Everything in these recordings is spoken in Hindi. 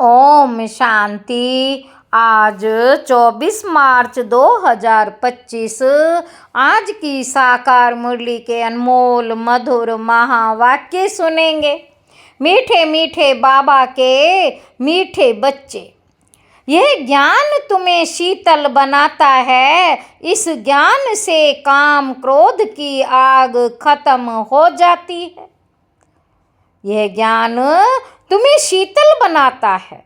ओम शांति। आज 24 मार्च 2025 आज की साकार मुरली के अनमोल मधुर महावाक्य सुनेंगे। मीठे मीठे बाबा के मीठे बच्चे, यह ज्ञान तुम्हें शीतल बनाता है। इस ज्ञान से काम क्रोध की आग खत्म हो जाती है। यह ज्ञान तुम्हें शीतल बनाता है।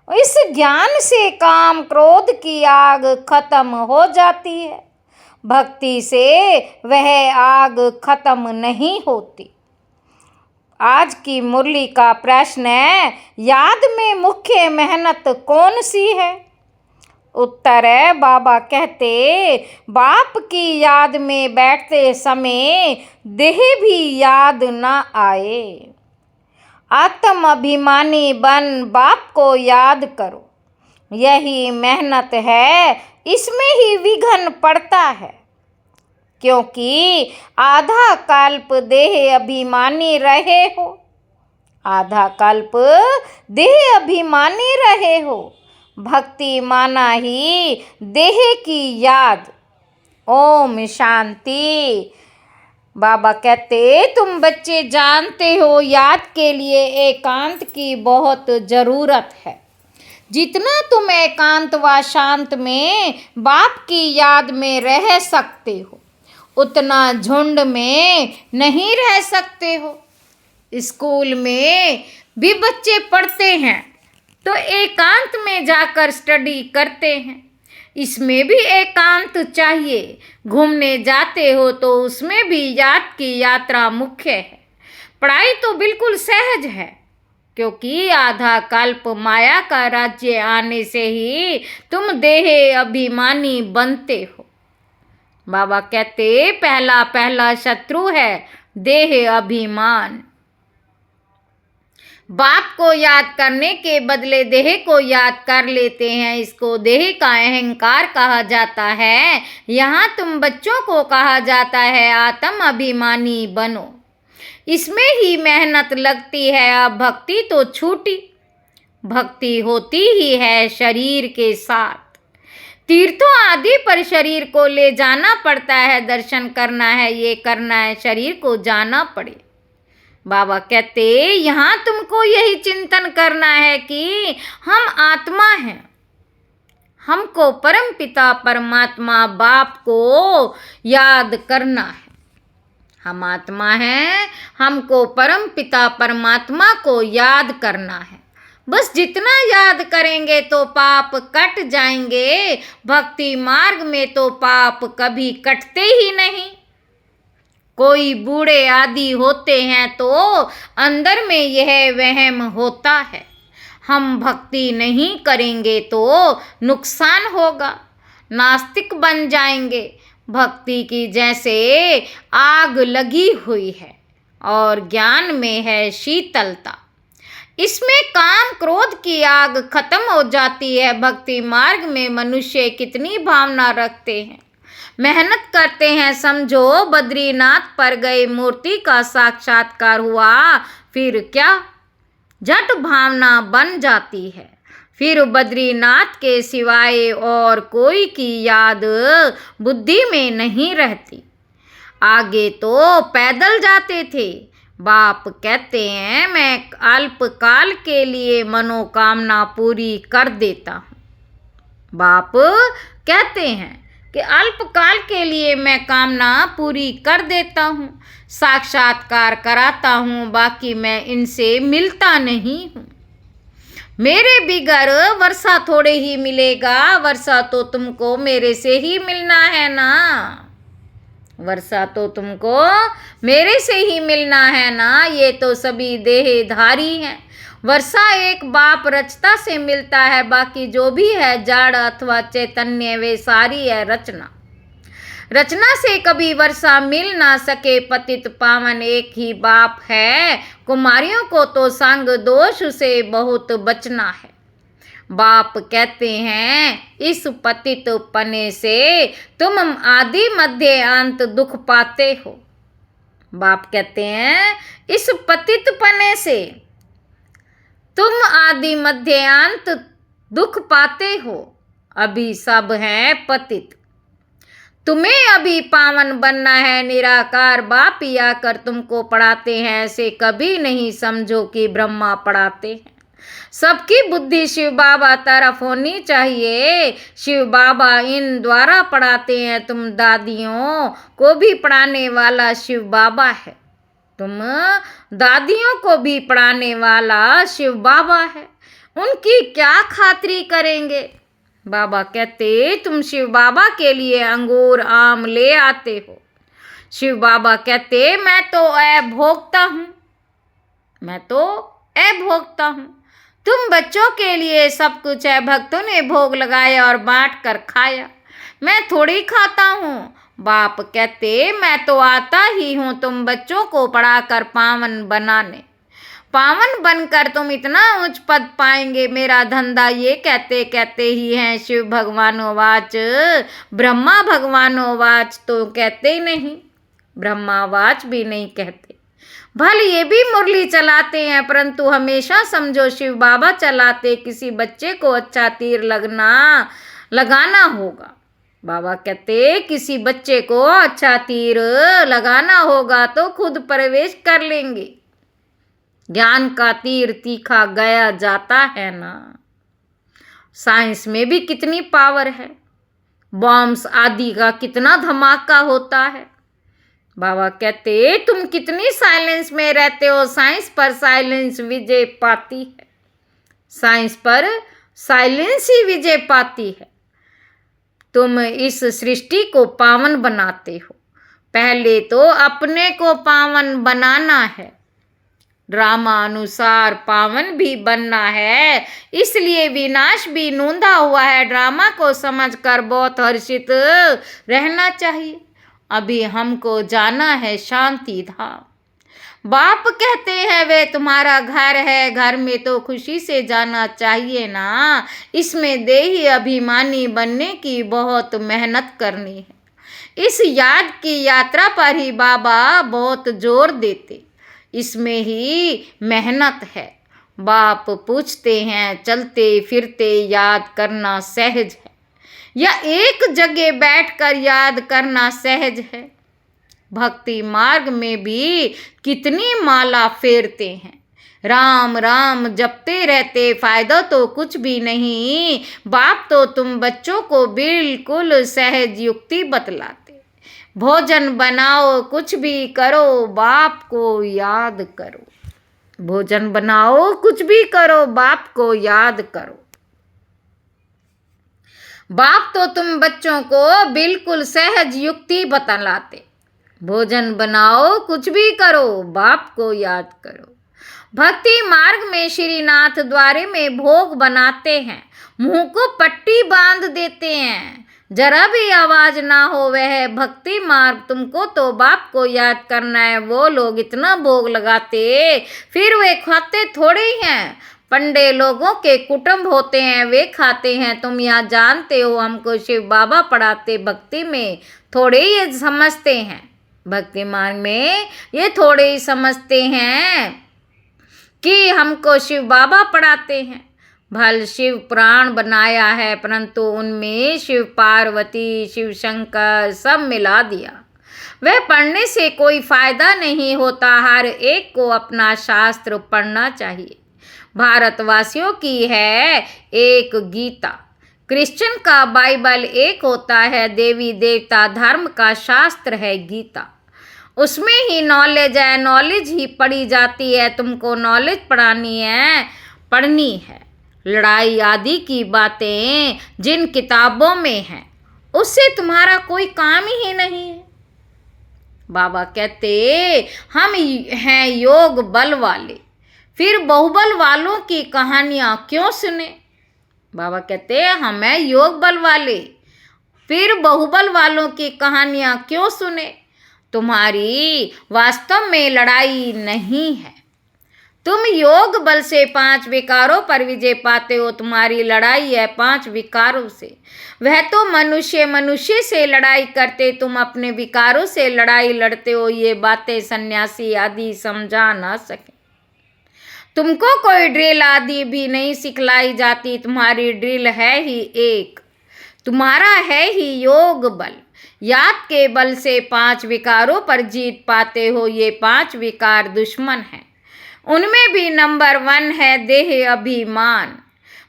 इस ज्ञान से काम क्रोध की आग खत्म हो जाती है। भक्ति से वह आग खत्म नहीं होती। आज की मुरली का प्रश्न है, याद में मुख्य मेहनत कौन सी है? उत्तर है, बाबा कहते, बाप की याद में बैठते समय देह भी याद ना आए। आत्म अभिमानी बन बाप को याद करो, यही मेहनत है। इसमें ही विघ्न पड़ता है, क्योंकि आधा कल्प देह अभिमानी रहे हो। आधा कल्प देह अभिमानी रहे हो। भक्ति माना ही देह की याद। ओम शांति। बाबा कहते, तुम बच्चे जानते हो, याद के लिए एकांत की बहुत ज़रूरत है। जितना तुम एकांत व शांत में बाप की याद में रह सकते हो, उतना झुंड में नहीं रह सकते हो। स्कूल में भी बच्चे पढ़ते हैं तो एकांत में जाकर स्टडी करते हैं। इसमें भी एकांत चाहिए। घूमने जाते हो तो उसमें भी याद की यात्रा मुख्य है। पढ़ाई तो बिल्कुल सहज है, क्योंकि आधा कल्प माया का राज्य आने से ही तुम देह अभिमानी बनते हो। बाबा कहते, पहला पहला शत्रु है देह अभिमान। बाप को याद करने के बदले देह को याद कर लेते हैं। इसको देह का अहंकार कहा जाता है। यहाँ तुम बच्चों को कहा जाता है, आत्म अभिमानी बनो। इसमें ही मेहनत लगती है। अब भक्ति तो छूटी, भक्ति होती ही है शरीर के साथ। तीर्थों आदि पर शरीर को ले जाना पड़ता है। दर्शन करना है, ये करना है, शरीर को जाना पड़े। बाबा कहते, यहाँ तुमको यही चिंतन करना है कि हम आत्मा हैं। हमको परम पिता परमात्मा बाप को याद करना है। हम आत्मा हैं, हमको परम पिता परमात्मा को याद करना है। बस जितना याद करेंगे तो पाप कट जाएंगे। भक्ति मार्ग में तो पाप कभी कटते ही नहीं। कोई बूढ़े आदि होते हैं तो अंदर में यह वहम होता है, हम भक्ति नहीं करेंगे तो नुकसान होगा, नास्तिक बन जाएंगे। भक्ति की जैसे आग लगी हुई है और ज्ञान में है शीतलता। इसमें काम क्रोध की आग खत्म हो जाती है। भक्ति मार्ग में मनुष्य कितनी भावना रखते हैं, मेहनत करते हैं। समझो बद्रीनाथ पर गए, मूर्ति का साक्षात्कार हुआ, फिर क्या झट भावना बन जाती है। फिर बद्रीनाथ के सिवाय और कोई की याद बुद्धि में नहीं रहती। आगे तो पैदल जाते थे। बाप कहते हैं, मैं अल्पकाल के लिए मनोकामना पूरी कर देता हूँ। बाप कहते हैं कि अल्पकाल के लिए मैं कामना पूरी कर देता हूँ, साक्षात्कार कराता हूँ, बाकी मैं इनसे मिलता नहीं हूँ। मेरे बिगर वर्षा थोड़े ही मिलेगा। वर्षा तो तुमको मेरे से ही मिलना है ना। वर्षा तो तुमको मेरे से ही मिलना है ना। ये तो सभी देहधारी हैं। वर्षा एक बाप रचता से मिलता है, बाकी जो भी है जड़ अथवा चैतन्य वे सारी है रचना। रचना से कभी वर्षा मिल ना सके। पतित पावन एक ही बाप है। कुमारियों को तो संग दोष से बहुत बचना है। बाप कहते हैं, इस पतित पने से तुम आदि मध्य अंत दुख पाते हो। बाप कहते हैं, इस पतित पने से तुम आदि मध्य अंत दुख पाते हो, अभी सब हैं पतित। तुम्हें अभी पावन बनना है, निराकार बाप ही आकर तुमको पढ़ाते हैं। ऐसे कभी नहीं समझो कि ब्रह्मा पढ़ाते हैं। सबकी बुद्धि शिव बाबा तरफ होनी चाहिए। शिव बाबा इन द्वारा पढ़ाते हैं। तुम दादियों को भी पढ़ाने वाला शिव बाबा है। तुम दादियों को भी पढ़ाने वाला शिव बाबा है। उनकी क्या खातिरी करेंगे? बाबा कहते तुम शिव बाबा के लिए अंगूर आम ले आते हो। शिव बाबा कहते मैं तो अभोक्ता हूँ, मैं तो अभोक्ता हूँ। तुम बच्चों के लिए सब कुछ है। भक्तों ने भोग लगाया और बांट कर खाया, मैं थोड़ी खाता हूँ। बाप कहते मैं तो आता ही हूँ तुम बच्चों को पढ़ाकर पावन बनाने। पावन बनकर तुम इतना उच्च पद पाएंगे। मेरा धंधा ये कहते कहते ही है। शिव भगवानोवाच ब्रह्मा भगवानोवाच तो कहते ही नहीं, ब्रह्मावाच भी नहीं कहते। भले ये भी मुरली चलाते हैं, परंतु हमेशा समझो शिव बाबा चलाते। किसी बच्चे को अच्छा तीर लगाना होगा। बाबा कहते किसी बच्चे को अच्छा तीर लगाना होगा तो खुद प्रवेश कर लेंगे। ज्ञान का तीर तीखा गया जाता है ना। साइंस में भी कितनी पावर है, बॉम्ब्स आदि का कितना धमाका होता है। बाबा कहते तुम कितनी साइलेंस में रहते हो। साइंस पर साइलेंस विजय पाती है, साइंस पर साइलेंस ही विजय पाती है। तुम इस सृष्टि को पावन बनाते हो। पहले तो अपने को पावन बनाना है, ड्रामा अनुसार पावन भी बनना है। इसलिए विनाश भी नूंदा हुआ है। ड्रामा को समझकर बहुत हर्षित रहना चाहिए। अभी हमको जाना है शांति धाम। बाप कहते हैं वे तुम्हारा घर है, घर में तो खुशी से जाना चाहिए ना। इसमें देही अभिमानी बनने की बहुत मेहनत करनी है। इस याद की यात्रा पर ही बाबा बहुत जोर देते। इसमें ही मेहनत है। बाप पूछते हैं चलते फिरते याद करना सहज है या एक जगह बैठकर याद करना सहज है? भक्ति मार्ग में भी कितनी माला फेरते हैं, राम राम जपते रहते, फायदा तो कुछ भी नहीं। बाप तो तुम बच्चों को बिल्कुल सहज युक्ति बतलाते। भोजन बनाओ, कुछ भी करो, बाप को याद करो। भोजन बनाओ, कुछ भी करो, बाप को याद करो। बाप तो तुम बच्चों को बिल्कुल सहज युक्ति बतलाते। भोजन बनाओ, कुछ भी करो, बाप को याद करो। भक्ति मार्ग में श्रीनाथ द्वारे में भोग बनाते हैं, मुंह को पट्टी बांध देते हैं, जरा भी आवाज ना हो। वह भक्ति मार्ग। तुमको तो बाप को याद करना है। वो लोग इतना भोग लगाते, फिर वे खाते थोड़े ही हैं। पंडे लोगों के कुटुंब होते हैं, वे खाते हैं। तुम यहाँ जानते हो हमको शिव बाबा पढ़ाते। भक्ति में थोड़े ही समझते हैं, भक्ति मार्ग में ये थोड़े ही समझते हैं कि हमको शिव बाबा पढ़ाते हैं। भल शिव पुराण बनाया है, परंतु उनमें शिव पार्वती, शिव शंकर सब मिला दिया। वह पढ़ने से कोई फायदा नहीं होता। हर एक को अपना शास्त्र पढ़ना चाहिए। भारतवासियों की है एक गीता, क्रिश्चियन का बाइबल एक होता है। देवी देवता धर्म का शास्त्र है गीता। उसमें ही नॉलेज है, नॉलेज ही पढ़ी जाती है। तुमको नॉलेज पढ़ानी है, पढ़नी है। लड़ाई आदि की बातें जिन किताबों में हैं, उससे तुम्हारा कोई काम ही नहीं है। बाबा कहते हम हैं योग बल वाले, फिर बहुबल वालों की कहानियां क्यों सुने? बाबा कहते हम हैं योग बल वाले, फिर बहुबल वालों की कहानियां क्यों सुने? तुम्हारी वास्तव में लड़ाई नहीं है। तुम योग बल से 5 विकारों पर विजय पाते हो। तुम्हारी लड़ाई है 5 विकारों से। वह तो मनुष्य से लड़ाई करते, तुम अपने विकारों से लड़ाई लड़ते हो। ये बातें सन्यासी आदि समझा ना सके। तुमको कोई ड्रिल आदि भी नहीं सिखलाई जाती, तुम्हारी ड्रिल है ही एक, तुम्हारा है ही योग बल। याद के बल से 5 विकारों पर जीत पाते हो। ये 5 विकार दुश्मन हैं, उनमें भी नंबर 1 है देह अभिमान।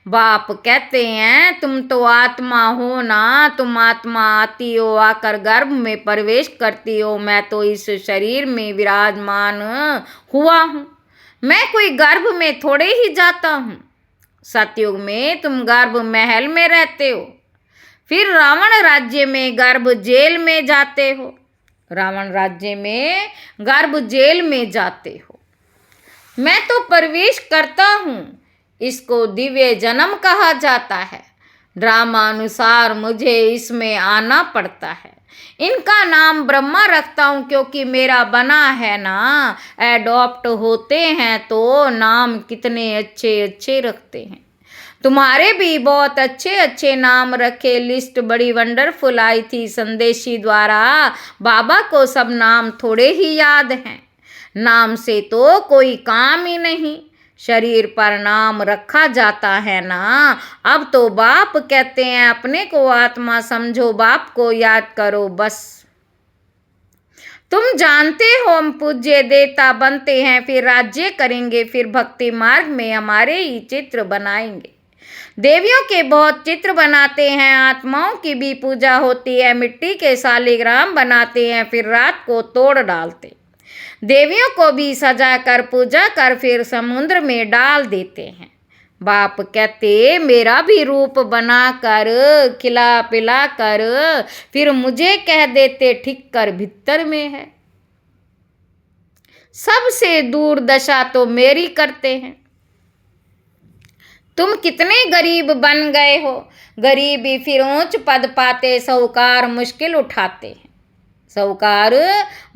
बाप कहते हैं तुम तो आत्मा हो ना, तुम आत्मा आती हो, आकर गर्भ में प्रवेश करती हो। मैं तो इस शरीर में विराजमान हुआ हूँ, मैं कोई गर्भ में थोड़े ही जाता हूँ। सतयुग में तुम गर्भ महल में रहते हो, फिर रावण राज्य में गर्भ जेल में जाते हो। रावण राज्य में गर्भ जेल में जाते हो। मैं तो प्रवेश करता हूँ, इसको दिव्य जन्म कहा जाता है। ड्रामानुसार मुझे इसमें आना पड़ता है। इनका नाम ब्रह्मा रखता हूँ क्योंकि मेरा बना है ना। एडॉप्ट होते हैं तो नाम कितने अच्छे अच्छे रखते हैं। तुम्हारे भी बहुत अच्छे अच्छे नाम रखे। लिस्ट बड़ी वंडरफुल आई थी संदेशी द्वारा। बाबा को सब नाम थोड़े ही याद हैं। नाम से तो कोई काम ही नहीं, शरीर पर नाम रखा जाता है ना। अब तो बाप कहते हैं अपने को आत्मा समझो, बाप को याद करो बस। तुम जानते हो हम पूज्य देवता बनते हैं, फिर राज्य करेंगे, फिर भक्ति मार्ग में हमारे ही चित्र बनाएंगे। देवियों के बहुत चित्र बनाते हैं, आत्माओं की भी पूजा होती है। मिट्टी के शालिग्राम बनाते हैं, फिर रात को तोड़ डालते। देवियों को भी सजा कर पूजा कर फिर समुद्र में डाल देते हैं। बाप कहते मेरा भी रूप बना कर खिला पिला कर फिर मुझे कह देते ठीक कर भीतर में है। सबसे दूर दशा तो मेरी करते हैं। तुम कितने गरीब बन गए हो। गरीबी फिर ऊंच पद पाते, साहूकार मुश्किल उठाते हैं। साहूकार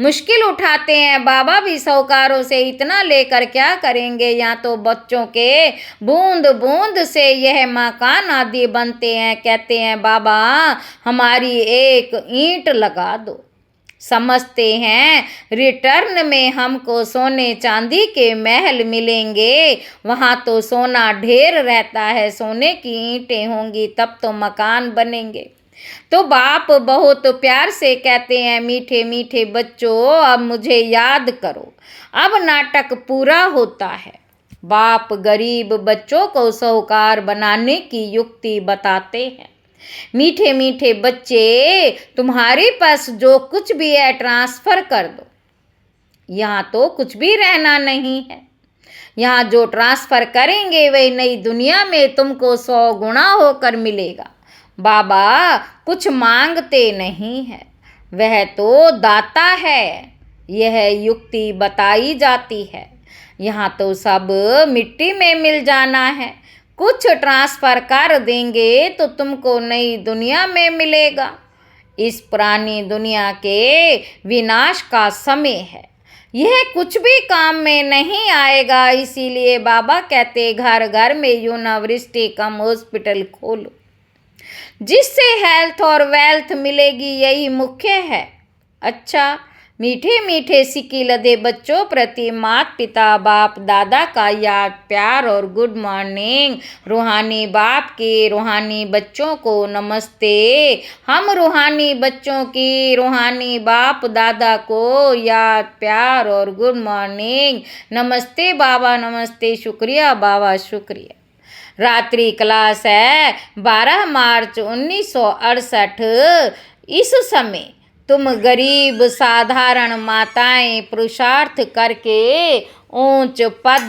मुश्किल उठाते हैं। बाबा भी साहूकारों से इतना लेकर क्या करेंगे। यहाँ तो बच्चों के बूंद बूंद से यह मकान आदि बनते हैं। कहते हैं बाबा हमारी एक ईंट लगा दो। समझते हैं रिटर्न में हमको सोने चांदी के महल मिलेंगे। वहाँ तो सोना ढेर रहता है, सोने की ईंटें होंगी तब तो मकान बनेंगे। तो बाप बहुत प्यार से कहते हैं मीठे मीठे बच्चों अब मुझे याद करो, अब नाटक पूरा होता है। बाप गरीब बच्चों को साहूकार बनाने की युक्ति बताते हैं। मीठे मीठे बच्चे तुम्हारे पास जो कुछ भी है ट्रांसफर कर दो। यहाँ तो कुछ भी रहना नहीं है। यहाँ जो ट्रांसफर करेंगे वही नई दुनिया में तुमको 100 गुना होकर मिलेगा। बाबा कुछ मांगते नहीं है, वह तो दाता है। यह युक्ति बताई जाती है। यहाँ तो सब मिट्टी में मिल जाना है। कुछ ट्रांसफर कर देंगे तो तुमको नई दुनिया में मिलेगा। इस पुरानी दुनिया के विनाश का समय है, यह कुछ भी काम में नहीं आएगा। इसीलिए बाबा कहते घर घर में यूनिवर्सिटी कम हॉस्पिटल खोलो, जिससे हेल्थ और वेल्थ मिलेगी, यही मुख्य है। अच्छा मीठे मीठे सिक्की लदे बच्चों प्रति माता पिता बाप दादा का याद प्यार और गुड मॉर्निंग। रूहानी बाप के रूहानी बच्चों को नमस्ते। हम रूहानी बच्चों की रूहानी बाप दादा को याद प्यार और गुड मॉर्निंग। नमस्ते बाबा, नमस्ते, शुक्रिया बाबा, शुक्रिया। रात्रि क्लास है 12 मार्च 1968। इस समय तुम गरीब साधारण माताएं पुरुषार्थ करके ऊंच पद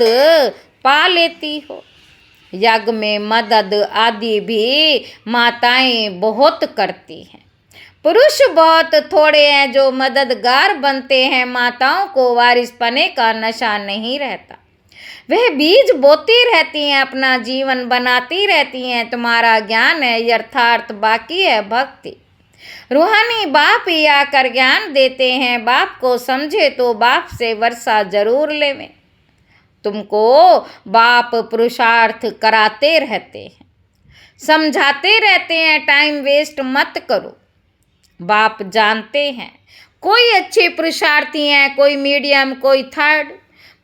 पा लेती हो। यज्ञ में मदद आदि भी माताएं बहुत करती हैं। पुरुष बहुत थोड़े हैं जो मददगार बनते हैं। माताओं को वारिसपने का नशा नहीं रहता, वह बीज बोती रहती हैं, अपना जीवन बनाती रहती हैं। तुम्हारा ज्ञान है यथार्थ, बाकी है भक्ति। रूहानी बाप ही आकर ज्ञान देते हैं। बाप को समझे तो बाप से वर्षा जरूर लेवें। तुमको बाप पुरुषार्थ कराते रहते हैं, समझाते रहते हैं, टाइम वेस्ट मत करो। बाप जानते हैं कोई अच्छे पुरुषार्थी हैं, कोई मीडियम, कोई थर्ड।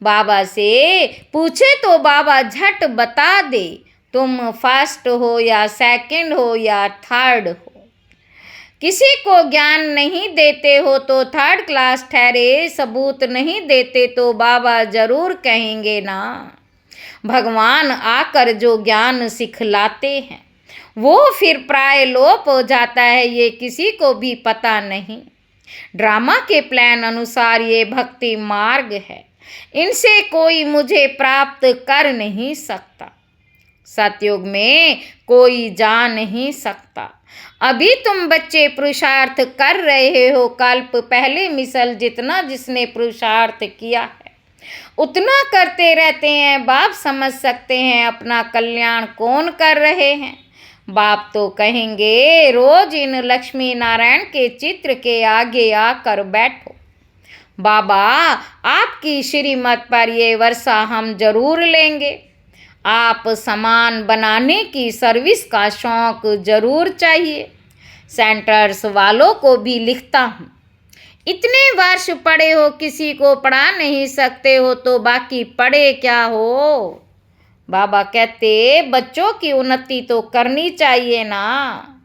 बाबा से पूछे तो बाबा झट बता दे, तुम फर्स्ट हो या सेकंड हो या थर्ड हो। किसी को ज्ञान नहीं देते हो तो थर्ड क्लास ठहरे, सबूत नहीं देते तो बाबा जरूर कहेंगे ना। भगवान आकर जो ज्ञान सिखलाते हैं वो फिर प्राय लोप हो जाता है, ये किसी को भी पता नहीं। ड्रामा के प्लान अनुसार ये भक्ति मार्ग है, इनसे कोई मुझे प्राप्त कर नहीं सकता। सतयुग में कोई जा नहीं सकता। अभी तुम बच्चे पुरुषार्थ कर रहे हो, कल्प पहले मिसल जितना जिसने पुरुषार्थ किया है उतना करते रहते हैं। बाप समझ सकते हैं अपना कल्याण कौन कर रहे हैं। बाप तो कहेंगे रोज इन लक्ष्मी नारायण के चित्र के आगे आकर बैठो। बाबा आपकी श्रीमत पर ये वर्षा हम जरूर लेंगे। आप सामान बनाने की सर्विस का शौक जरूर चाहिए। सेंटर्स वालों को भी लिखता हूँ, इतने वर्ष पढ़े हो किसी को पढ़ा नहीं सकते हो तो बाकी पढ़े क्या हो। बाबा कहते बच्चों की उन्नति तो करनी चाहिए ना।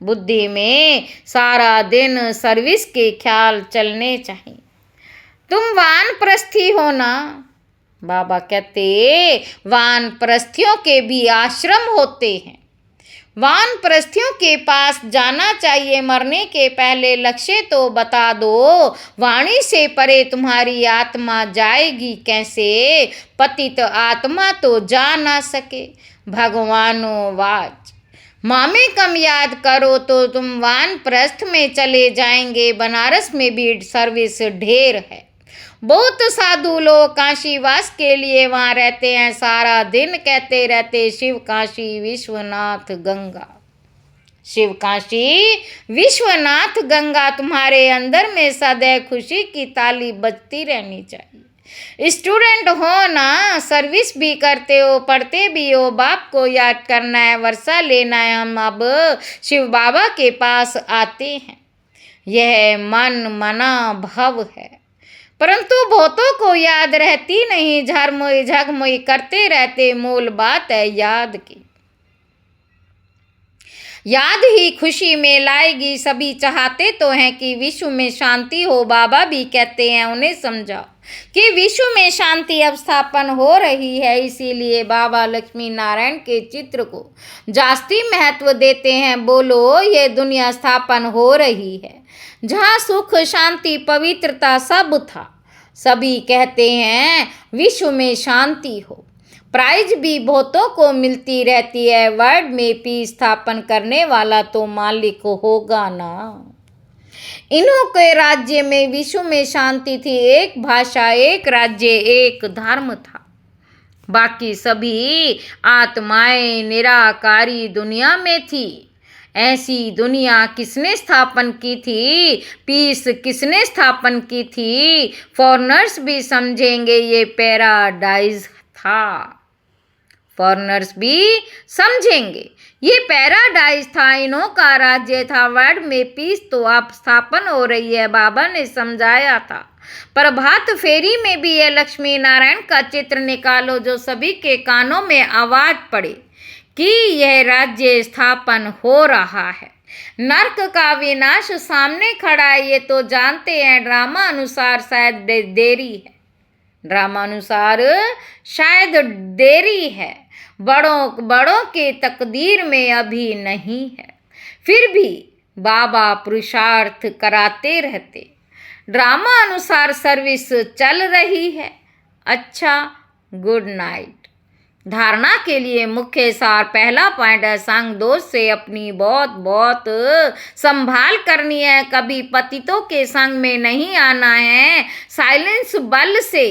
बुद्धि में सारा दिन सर्विस के ख्याल चलने चाहिए। तुम वानप्रस्थी हो ना। बाबा कहते वानप्रस्थियों के भी आश्रम होते हैं। वानप्रस्थियों के पास जाना चाहिए। मरने के पहले लक्ष्य तो बता दो, वाणी से परे तुम्हारी आत्मा जाएगी कैसे। पतित आत्मा तो जा ना सके, भगवानो वाच। मामे कम याद करो तो तुम वानप्रस्थ में चले जाएंगे। बनारस में भी सर्विस ढेर है। बहुत साधु लोग काशीवास के लिए वहाँ रहते हैं। सारा दिन कहते रहते शिव काशी विश्वनाथ गंगा, शिव काशी विश्वनाथ गंगा। तुम्हारे अंदर में सदैव खुशी की ताली बजती रहनी चाहिए। स्टूडेंट हो ना, सर्विस भी करते हो, पढ़ते भी हो। बाप को याद करना है, वर्षा लेना है। हम अब शिव बाबा के पास आते हैं। यह मन मना भव है, परंतु बहुतों को याद रहती नहीं। झरमुई झगमुई करते रहते। मूल बात है याद की। याद ही खुशी में लाएगी। सभी चाहते तो हैं कि विश्व में शांति हो। बाबा भी कहते हैं उन्हें समझाओ कि विश्व में शांति अब स्थापन हो रही है। इसीलिए बाबा लक्ष्मी नारायण के चित्र को जास्ती महत्व देते हैं। बोलो ये दुनिया स्थापन हो रही है जहाँ सुख शांति पवित्रता सब था। सभी कहते हैं विश्व में शांति हो। प्राइज भी बहुतों को मिलती रहती है। वर्ल्ड में पीस स्थापन करने वाला तो मालिक होगा ना। इन्हों के राज्य में विश्व में शांति थी। एक भाषा, एक राज्य, एक धर्म था। बाकी सभी आत्माएं निराकारी दुनिया में थी। ऐसी दुनिया किसने स्थापन की थी? पीस किसने स्थापन की थी? फॉरेनर्स भी समझेंगे ये पैराडाइज था। फॉरेनर्स भी समझेंगे ये पैराडाइज था, इन्हों का राज्य था। वर्ल्ड में पीस तो अब स्थापन हो रही है। बाबा ने समझाया था। प्रभात फेरी में भी यह लक्ष्मी नारायण का चित्र निकालो जो सभी के कानों में आवाज पड़े कि यह राज्य स्थापन हो रहा है। नर्क का विनाश सामने खड़ा है, ये तो जानते हैं। ड्रामा अनुसार शायद देरी है। ड्रामा अनुसार शायद देरी है। बड़ों के तकदीर में अभी नहीं है। फिर भी बाबा पुरुषार्थ कराते रहते। ड्रामा अनुसार सर्विस चल रही है। अच्छा, गुड नाइट। धारणा के लिए मुख्य सार। पहला पॉइंट है संग दोष से अपनी बहुत बहुत संभाल करनी है। कभी पतितों के संग में नहीं आना है। साइलेंस बल से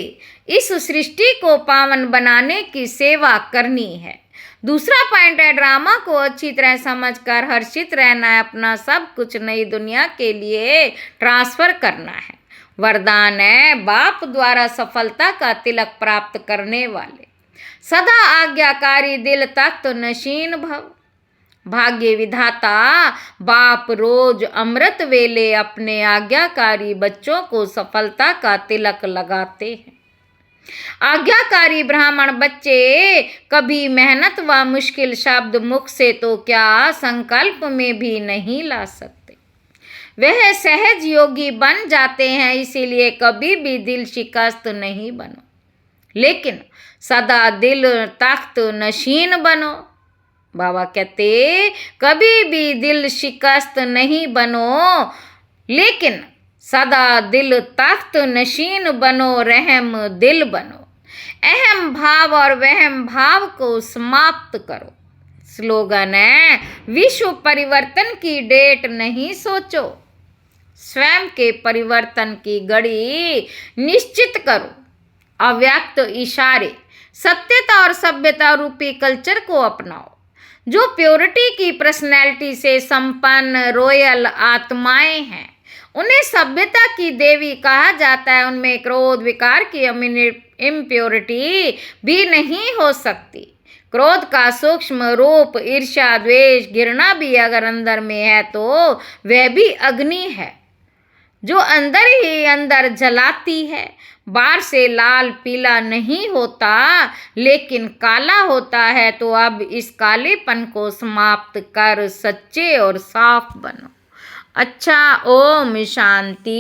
इस सृष्टि को पावन बनाने की सेवा करनी है। दूसरा पॉइंट है ड्रामा को अच्छी तरह समझकर हर्षित रहना है। अपना सब कुछ नई दुनिया के लिए ट्रांसफर करना है। वरदान है बाप द्वारा सफलता का तिलक प्राप्त करने वाले। सदा आज्ञाकारी दिल तख्त नशीन भव। भाग्य विधाता बाप रोज अमृत वेले अपने आज्ञाकारी बच्चों को सफलता का तिलक लगाते हैं। आज्ञाकारी ब्राह्मण बच्चे कभी मेहनत व मुश्किल शब्द मुख से तो क्या संकल्प में भी नहीं ला सकते। वह सहज योगी बन जाते हैं, इसीलिए कभी भी दिल शिकस्त नहीं बनो, लेकिन सदा दिल तख्त नशीन बनो। बाबा कहते कभी भी दिल शिकस्त नहीं बनो, लेकिन सदा दिल तख्त नशीन बनो, रहम दिल बनो। अहम भाव और वहम भाव को समाप्त करो। स्लोगन है, विश्व परिवर्तन की डेट नहीं सोचो, स्वयं के परिवर्तन की घड़ी निश्चित करो। अव्यक्त इशारे, सत्यता और सभ्यता रूपी कल्चर को अपनाओ। जो प्योरिटी की पर्सनैलिटी से संपन्न रॉयल आत्माएं हैं, उन्हें सभ्यता की देवी कहा जाता है। उनमें क्रोध विकार की इम्प्योरिटी भी नहीं हो सकती। क्रोध का सूक्ष्म रूप ईर्ष्या, द्वेष, घृणा भी अगर अंदर में है तो वह भी अग्नि है, जो अंदर ही अंदर जलाती है। बाहर से लाल पीला नहीं होता, लेकिन काला होता है। तो अब इस कालेपन को समाप्त कर सच्चे और साफ बनो। अच्छा, ओम शांति।